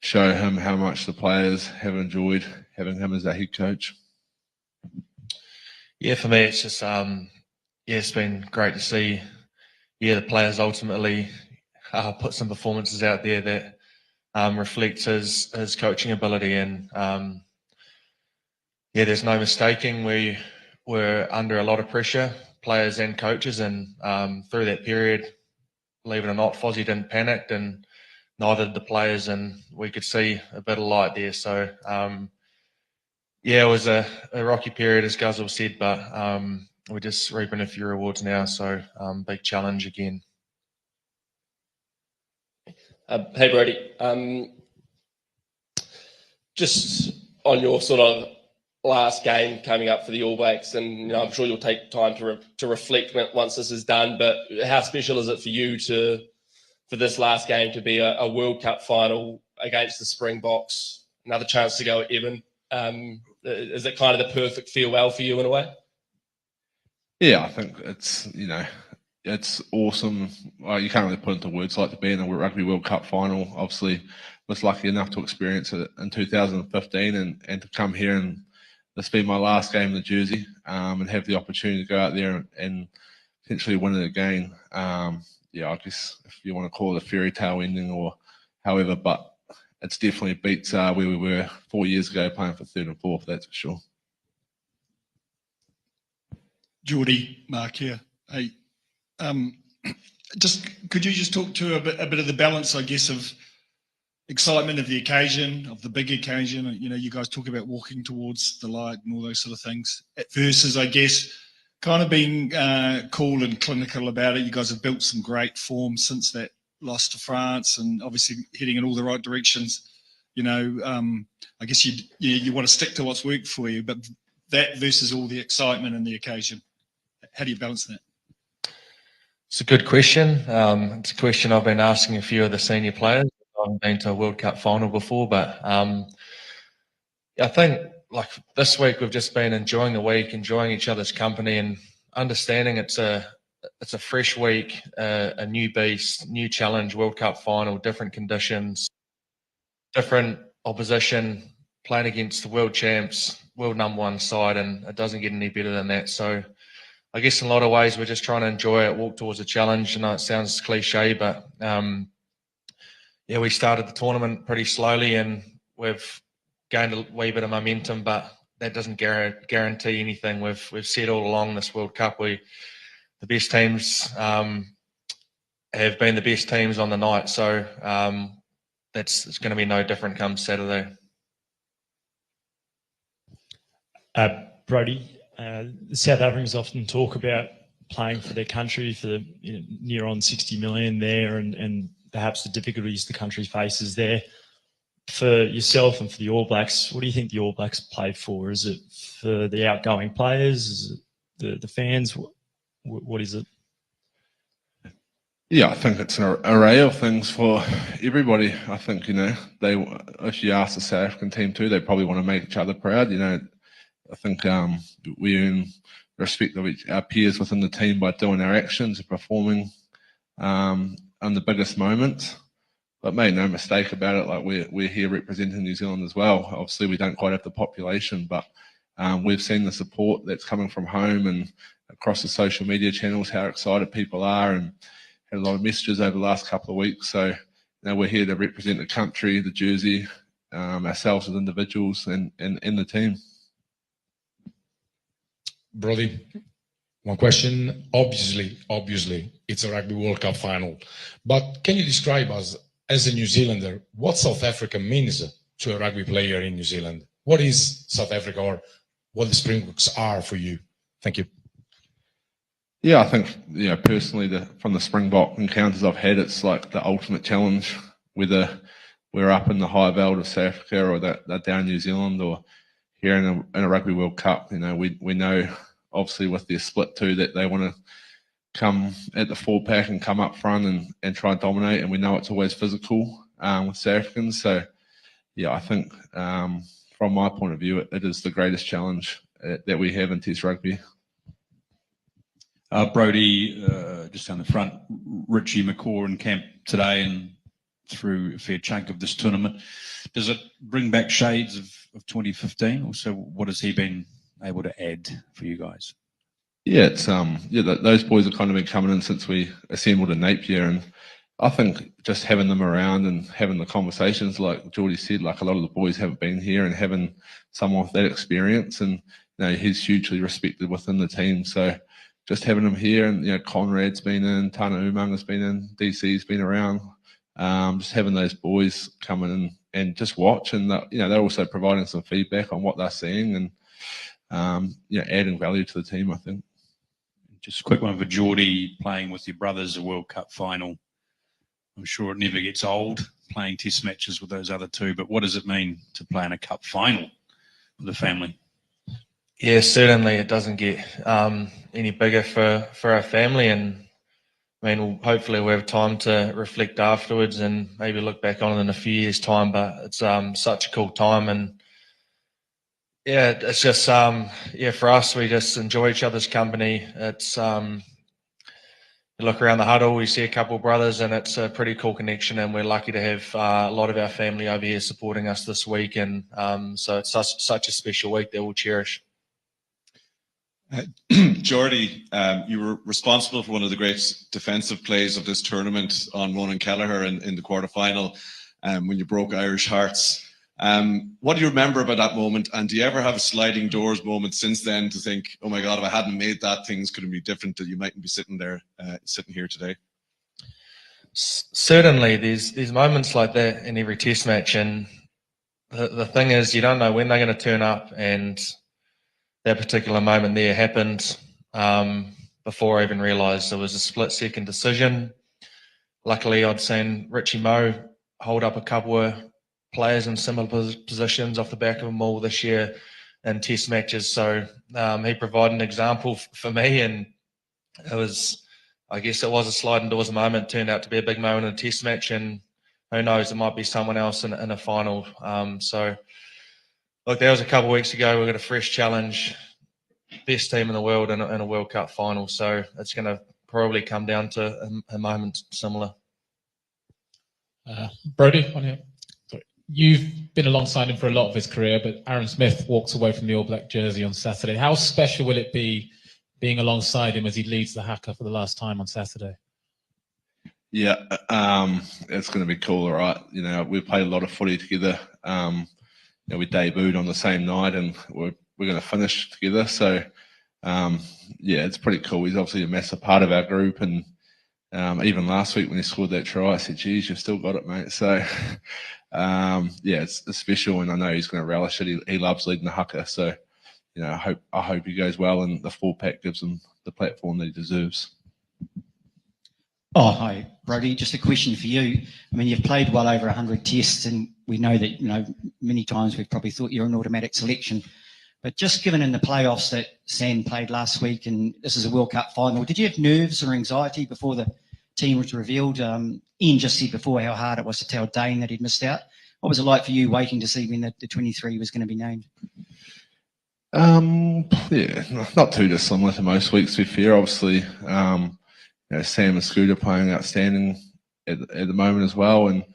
show him how much the players have enjoyed having him as our head coach. Yeah, for me, it's just yeah, it's been great to see the players ultimately put some performances out there that reflects his coaching ability, and yeah, there's no mistaking we were under a lot of pressure, players and coaches, and through that period, believe it or not, Fozzie didn't panic, and neither did the players, and we could see a bit of light there. So yeah, it was a rocky period, as Guzzle said, but we're just reaping a few rewards now. So big challenge again. Hey Brodie, just on your sort of last game coming up for the All Blacks, and I'm sure you'll take time to reflect once this is done, but how special is it for you for this last game to be a World Cup final against the Springboks, another chance to go at Evan? Is it kind of the perfect farewell for you in a way? Yeah, I think it's, it's awesome. You can't really put into words like to be in a Rugby World Cup final. Obviously, was lucky enough to experience it in 2015 and to come here and this be my last game in the jersey and have the opportunity to go out there and potentially win it again. Yeah, I guess if you want to call it a fairy tale ending or however, but it's definitely beats where we were 4 years ago playing for third and fourth, that's for sure. Geordie, Mark here. Hey, could you just talk to a bit of the balance, I guess, of excitement of the occasion, of the big occasion? You guys talk about walking towards the light and all those sort of things, versus, I guess, kind of being cool and clinical about it. You guys have built some great form since that loss to France, and obviously heading in all the right directions. I guess you want to stick to what's worked for you, but that versus all the excitement and the occasion, how do you balance that? It's a good question. It's a question I've been asking a few of the senior players. I haven't been to a World Cup final before, but I think like this week we've just been enjoying the week, enjoying each other's company, and understanding it's a fresh week, a new beast, new challenge, World Cup final, different conditions, different opposition, playing against the world champs, world #1 side, and it doesn't get any better than that. So I guess in a lot of ways we're just trying to enjoy it, walk towards a challenge. I know it sounds cliche, but yeah, we started the tournament pretty slowly and we've gained a wee bit of momentum, but that doesn't guarantee anything. We've said all along this World Cup, the best teams have been the best teams on the night. So it's going to be no different come Saturday. Brodie, South Africans often talk about playing for their country, for the near on 60 million there, and perhaps the difficulties the country faces there. For yourself and for the All Blacks, what do you think the All Blacks play for? Is it for the outgoing players? Is it the fans? What is it? Yeah, I think it's an array of things for everybody. I think, if you ask the South African team too, they probably want to make each other proud. I think we earn respect of our peers within the team by doing our actions and performing on the biggest moments. But make no mistake about it, like we're here representing New Zealand as well. Obviously, we don't quite have the population, but we've seen the support that's coming from home and across the social media channels, how excited people are, and had a lot of messages over the last couple of weeks. So we're here to represent the country, the jersey, ourselves as individuals, and the team. Brodie, one question. Obviously, it's a Rugby World Cup final. But can you describe us, as a New Zealander, what South Africa means to a rugby player in New Zealand? What is South Africa, or what the Springboks are for you? Thank you. Yeah, I think, personally, from the Springbok encounters I've had, it's like the ultimate challenge, whether we're up in the high veld of South Africa or they're down in New Zealand or here in a Rugby World Cup. We know, obviously, with their split too, that they want to come at the 4-pack and come up front and try and dominate, and we know it's always physical with South Africans. So, yeah, I think from my point of view, it is the greatest challenge that we have in Test rugby. Brodie, just down the front, Richie McCaw in camp today, and through a fair chunk of this tournament. Does it bring back shades of 2015? Also, what has he been able to add for you guys? Yeah, it's those boys have kind of been coming in since we assembled in Napier, and I think just having them around and having the conversations, like Geordie said, like a lot of the boys haven't been here, and having someone with that experience, and he's hugely respected within the team. So just having him here, and Conrad's been in, Tana Umanga's been in, DC's been around. Just having those boys come in and just watch, and they're also providing some feedback on what they're seeing, and adding value to the team, I think. Just a quick one for Geordie, playing with your brothers, a World Cup final. I'm sure it never gets old playing test matches with those other two, but what does it mean to play in a cup final with the family? Yeah, certainly it doesn't get any bigger for our family, and I mean, hopefully we'll have time to reflect afterwards and maybe look back on it in a few years' time, but it's such a cool time, and yeah, it's just for us, we just enjoy each other's company. It's you look around the huddle, we see a couple of brothers, and it's a pretty cool connection, and we're lucky to have a lot of our family over here supporting us this week, and so it's such a special week that we'll cherish. Geordie, you were responsible for one of the great defensive plays of this tournament on Ronan Kelleher in the quarterfinal when you broke Irish hearts. What do you remember about that moment, and do you ever have a sliding doors moment since then to think, oh my God, if I hadn't made that, things could be different, that you mightn't be sitting here today? Certainly, there's moments like that in every test match, and the thing is, you don't know when they're going to turn up, and that particular moment there happened before I even realised it was a split-second decision. Luckily, I'd seen Richie Moe hold up a couple of players in similar positions off the back of them all this year in test matches, so he provided an example for me, and I guess it was a sliding doors moment. It turned out to be a big moment in a test match, and who knows, it might be someone else in a final. So look, that was a couple of weeks ago. We've got a fresh challenge, best team in the world in a World Cup final, so it's going to probably come down to a moment similar. Brodie, on here. You've been alongside him for a lot of his career, but Aaron Smith walks away from the All Black jersey on Saturday. How special will it be being alongside him as he leads the haka for the last time on Saturday? Yeah, it's going to be cool, right? We played a lot of footy together. We debuted on the same night, and we're going to finish together. So, it's pretty cool. He's obviously a massive part of our group, and even last week when he scored that try, I said, "Geez, you've still got it, mate." So, it's special, and I know he's going to relish it. He loves leading the haka, so I hope he goes well, and the full pack gives him the platform that he deserves. Oh, hi, Brodie. Just a question for you. I mean, you've played well over 100 tests, and we know that, many times we've probably thought you're an automatic selection. But just given in the playoffs that Sam played last week, and this is a World Cup final, did you have nerves or anxiety before the team was revealed? Ian just said before how hard it was to tell Dane that he'd missed out. What was it like for you waiting to see when the 23 was going to be named? Not too dissimilar to most weeks, to be fair. Obviously, Sam and Scooter playing outstanding at the moment as well, and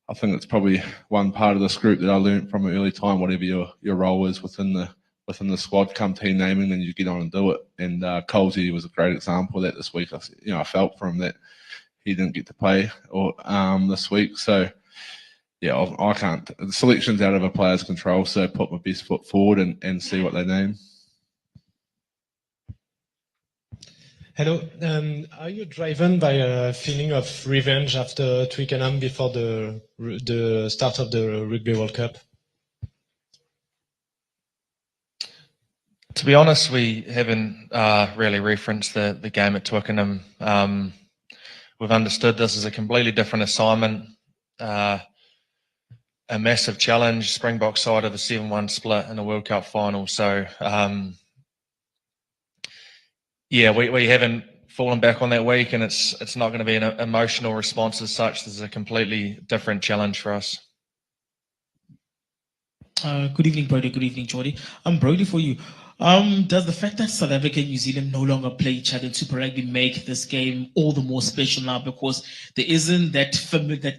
I think it's probably one part of this group that I learned from an early time. Whatever your role is within the squad, come team naming, then you get on and do it. And Colsey was a great example of that this week. I felt for him that he didn't get to play this week, so I can't. The selection's out of a player's control, so put my best foot forward and see what they name. Hello. Are you driven by a feeling of revenge after Twickenham before the start of the Rugby World Cup? To be honest, we haven't really referenced the game at Twickenham. We've understood this is a completely different assignment, a massive challenge, Springbok side of a 7-1 split in a World Cup final. So, we haven't fallen back on that week, and it's not going to be an emotional response as such. This is a completely different challenge for us. Good evening, Brodie. Good evening, Geordie. Brodie, for you, Does the fact that South Africa and New Zealand no longer play each other in Super Rugby make this game all the more special now, because there isn't that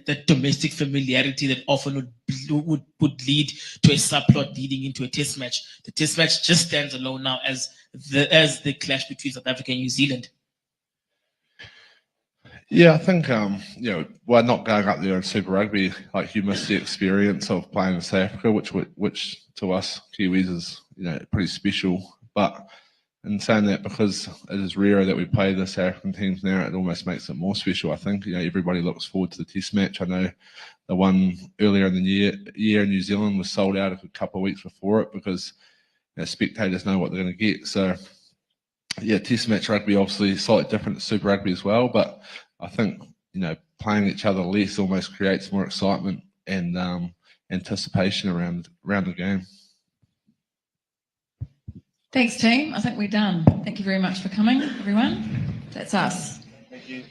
that domestic familiarity that often would lead to a subplot leading into a test match? The test match just stands alone now as the clash between South Africa and New Zealand. Yeah, I think we're not going up there in Super Rugby. Like, you miss the experience of playing in South Africa, which to us Kiwis is pretty special. But in saying that, because it is rarer that we play the South African teams now, it almost makes it more special. I think everybody looks forward to the Test match. I know the one earlier in the year in New Zealand was sold out a couple of weeks before it, because spectators know what they're going to get. So yeah, Test match rugby obviously slightly different to Super Rugby as well, but I think playing each other less almost creates more excitement and anticipation around the game. Thanks, team. I think we're done. Thank you very much for coming, everyone. That's us. Thank you.